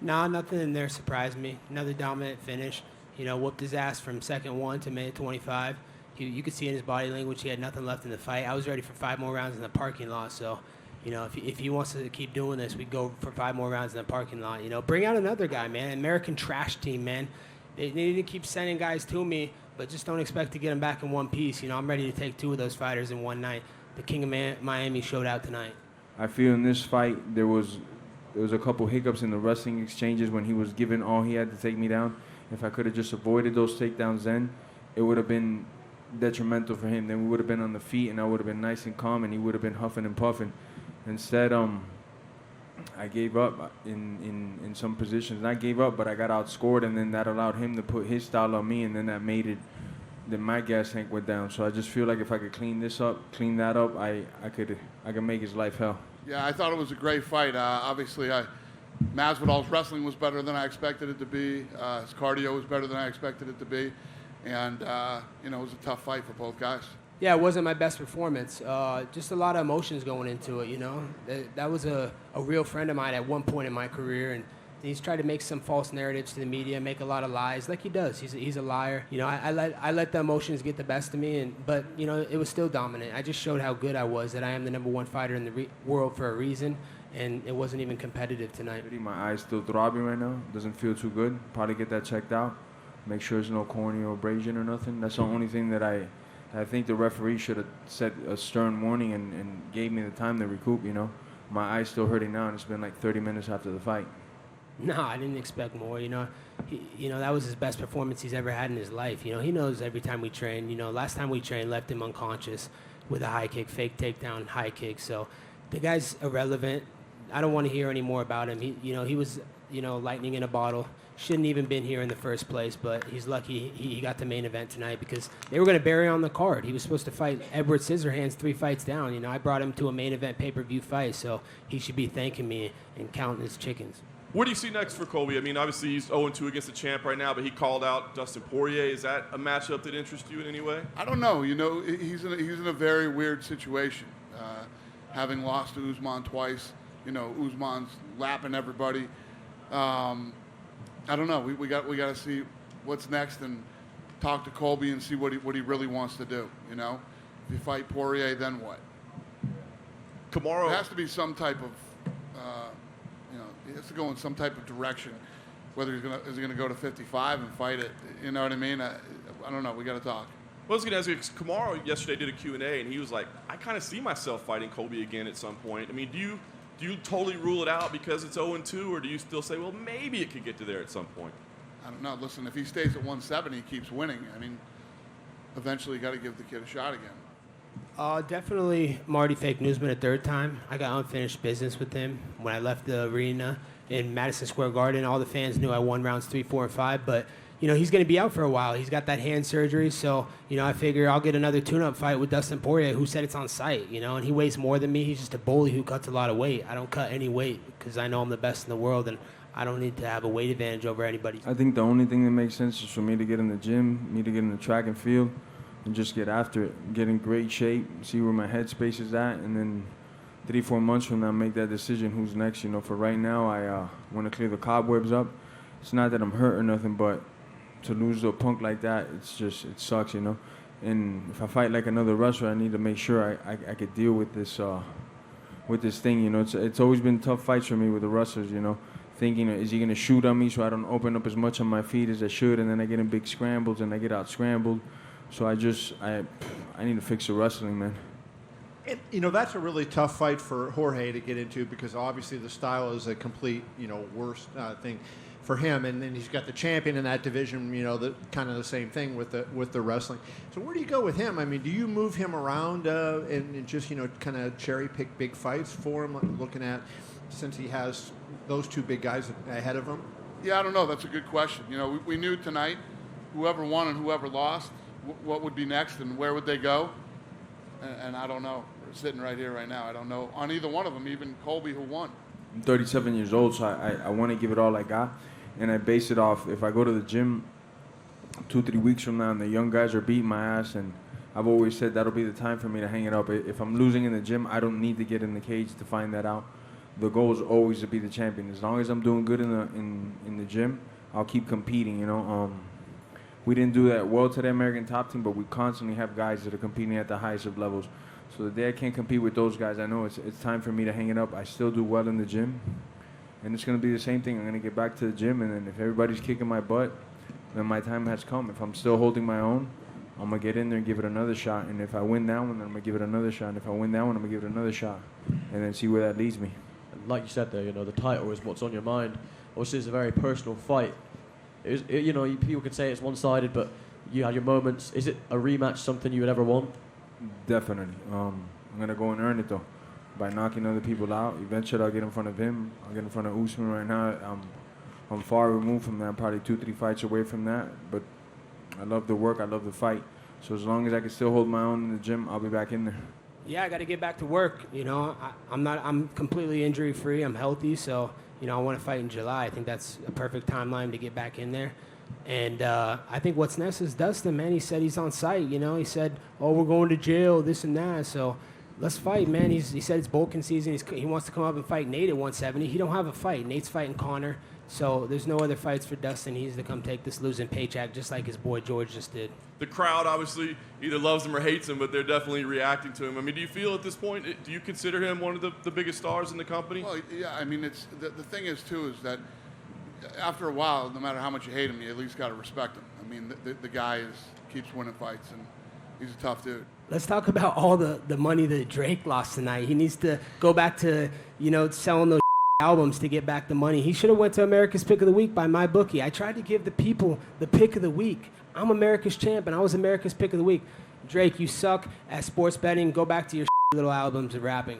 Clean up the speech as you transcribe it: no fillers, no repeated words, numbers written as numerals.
Nah, nothing in there surprised me. Another dominant finish. Whooped his ass from second one to minute 25. You could see in his body language he had nothing left in the fight. I was ready for 5 more rounds in the parking lot. So, if he wants to keep doing this, we go for 5 more rounds in the parking lot. Bring out another guy, man. American trash team, man. They need to keep sending guys to me, but just don't expect to get them back in one piece. I'm ready to take 2 of those fighters in one night. The King of Miami showed out tonight. I feel in this fight there was a couple hiccups in the wrestling exchanges when he was giving all he had to take me down. If I could have just avoided those takedowns then, it would have been detrimental for him. Then we would have been on the feet, and I would have been nice and calm, and he would have been huffing and puffing. Instead, I gave up in some positions. Not gave up, but I got outscored, and then that allowed him to put his style on me, and then that made it. Then my gas tank went down. So I just feel like if I could clean that up, I could make his life hell. Yeah, I thought it was a great fight. Obviously, Masvidal's wrestling was better than I expected it to be. His cardio was better than I expected it to be. And, it was a tough fight for both guys. Yeah, it wasn't my best performance. Just a lot of emotions going into it, That was a real friend of mine at one point in my career, and he's tried to make some false narratives to the media, make a lot of lies, like he does. He's a liar. I let the emotions get the best of me, but it was still dominant. I just showed how good I was, that I am the #1 fighter in the world for a reason, and it wasn't even competitive tonight. My eye's still throbbing right now. Doesn't feel too good. Probably get that checked out. Make sure there's no corneal abrasion or nothing. That's the only thing that I think the referee should have set a stern warning and gave me the time to recoup, My eye's still hurting now, and it's been like 30 minutes after the fight. No, I didn't expect more. That was his best performance he's ever had in his life. He knows every time we train. Last time we trained, left him unconscious with a high kick, fake takedown, high kick. So the guy's irrelevant. I don't want to hear any more about him. He was, lightning in a bottle. Shouldn't even been here in the first place, but he's lucky he got the main event tonight because they were going to bury on the card. He was supposed to fight Edward Scissorhands 3 fights down. I brought him to a main event pay-per-view fight, so he should be thanking me and counting his chickens. What do you see next for Colby? I mean, obviously he's 0-2 against the champ right now, but he called out Dustin Poirier. Is that a matchup that interests you in any way? I don't know. He's in a very weird situation. Having lost to Usman twice, Usman's lapping everybody. I don't know. We got to see what's next and talk to Colby and see what he really wants to do. If you fight Poirier, then what? Kamaru. There has to be some type of, he has to go in some type of direction. Whether is he gonna go to 55 and fight it? You know what I mean? I don't know. We got to talk. Well, I was going to ask you, Kamaru yesterday did a Q&A, and he was like, I kind of see myself fighting Colby again at some point. I mean, do you totally rule it out because it's 0-2, or do you still say, well, maybe it could get to there at some point? I don't know. Listen, if he stays at 170, he keeps winning. I mean, eventually you got to give the kid a shot again. Definitely Marty Fake Newsman a third time. I got unfinished business with him. When I left the arena in Madison Square Garden, all the fans knew I won rounds 3, 4, and 5, but he's going to be out for a while. He's got that hand surgery, so, I figure I'll get another tune-up fight with Dustin Poirier, who said it's on site, and he weighs more than me. He's just a bully who cuts a lot of weight. I don't cut any weight because I know I'm the best in the world, and I don't need to have a weight advantage over anybody. I think the only thing that makes sense is for me to get in the gym, me to get in the track and field, and just get after it, get in great shape, see where my headspace is at, and then 3-4 months from now make that decision who's next. For right now, I want to clear the cobwebs up. It's not that I'm hurt or nothing, but to lose to a punk like that, it sucks, And if I fight like another wrestler, I need to make sure I could deal with this thing, It's always been tough fights for me with the wrestlers, Thinking, is he going to shoot on me so I don't open up as much on my feet as I should, and then I get in big scrambles and I get out scrambled. So I need to fix the wrestling, man. And, that's a really tough fight for Jorge to get into because obviously the style is a complete, worst thing for him. And then he's got the champion in that division, kind of the same thing with the wrestling. So where do you go with him? I mean, do you move him around and just, kind of cherry pick big fights for him, looking at since he has those 2 big guys ahead of him? Yeah, I don't know. That's a good question. We knew tonight whoever won and whoever lost, what would be next and where would they go? And I don't know. We're sitting right here right now. I don't know on either one of them, even Colby who won. I'm 37 years old, so I want to give it all I got. And I base it off, if I go to the gym 2-3 weeks from now and the young guys are beating my ass, and I've always said that'll be the time for me to hang it up. If I'm losing in the gym, I don't need to get in the cage to find that out. the goal is always to be the champion. As long as I'm doing good in the gym, I'll keep competing. We didn't do that well to the American top team, but we constantly have guys that are competing at the highest of levels. So the day I can't compete with those guys, I know it's time for me to hang it up. I still do well in the gym, and it's going to be the same thing. I'm going to get back to the gym, and then if everybody's kicking my butt, then my time has come. If I'm still holding my own, I'm going to get in there and give it another shot. And if I win that one, then I'm going to give it another shot. And if I win that one, I'm going to give it another shot, and then see where that leads me. And like you said there, the title is what's on your mind. Obviously, it's a very personal fight. People could say it's one-sided, but you had your moments. Is it a rematch something you would ever want? Definitely. I'm going to go and earn it, though, by knocking other people out. Eventually, I'll get in front of him. I'll get in front of Usman right now. I'm far removed from that. I'm probably 2-3 fights away from that. But I love the work. I love the fight. So as long as I can still hold my own in the gym, I'll be back in there. Yeah, I got to get back to work. I'm completely injury-free. I'm healthy, so I want to fight in July. I think that's a perfect timeline to get back in there. And I think what's next is Dustin, man. He said he's on site, He said, we're going to jail, this and that. So let's fight, man. He said it's Bolkin season. He wants to come up and fight Nate at 170. He don't have a fight. Nate's fighting Connor. So there's no other fights for Dustin. He needs to come take this losing paycheck just like his boy George just did. The crowd obviously either loves him or hates him, but they're definitely reacting to him. I mean, do you feel at this point, do you consider him one of the biggest stars in the company? Well, yeah, I mean, it's the thing is, too, is that after a while, no matter how much you hate him, you at least got to respect him. I mean, the guy keeps winning fights, and he's a tough dude. Let's talk about all the money that Drake lost tonight. He needs to go back to, selling those albums to get back the money. He should have went to America's Pick of the Week by MyBookie. I tried to give the people the pick of the week. I'm America's champ, and I was America's Pick of the Week. Drake, you suck at sports betting. Go back to your little albums of rapping.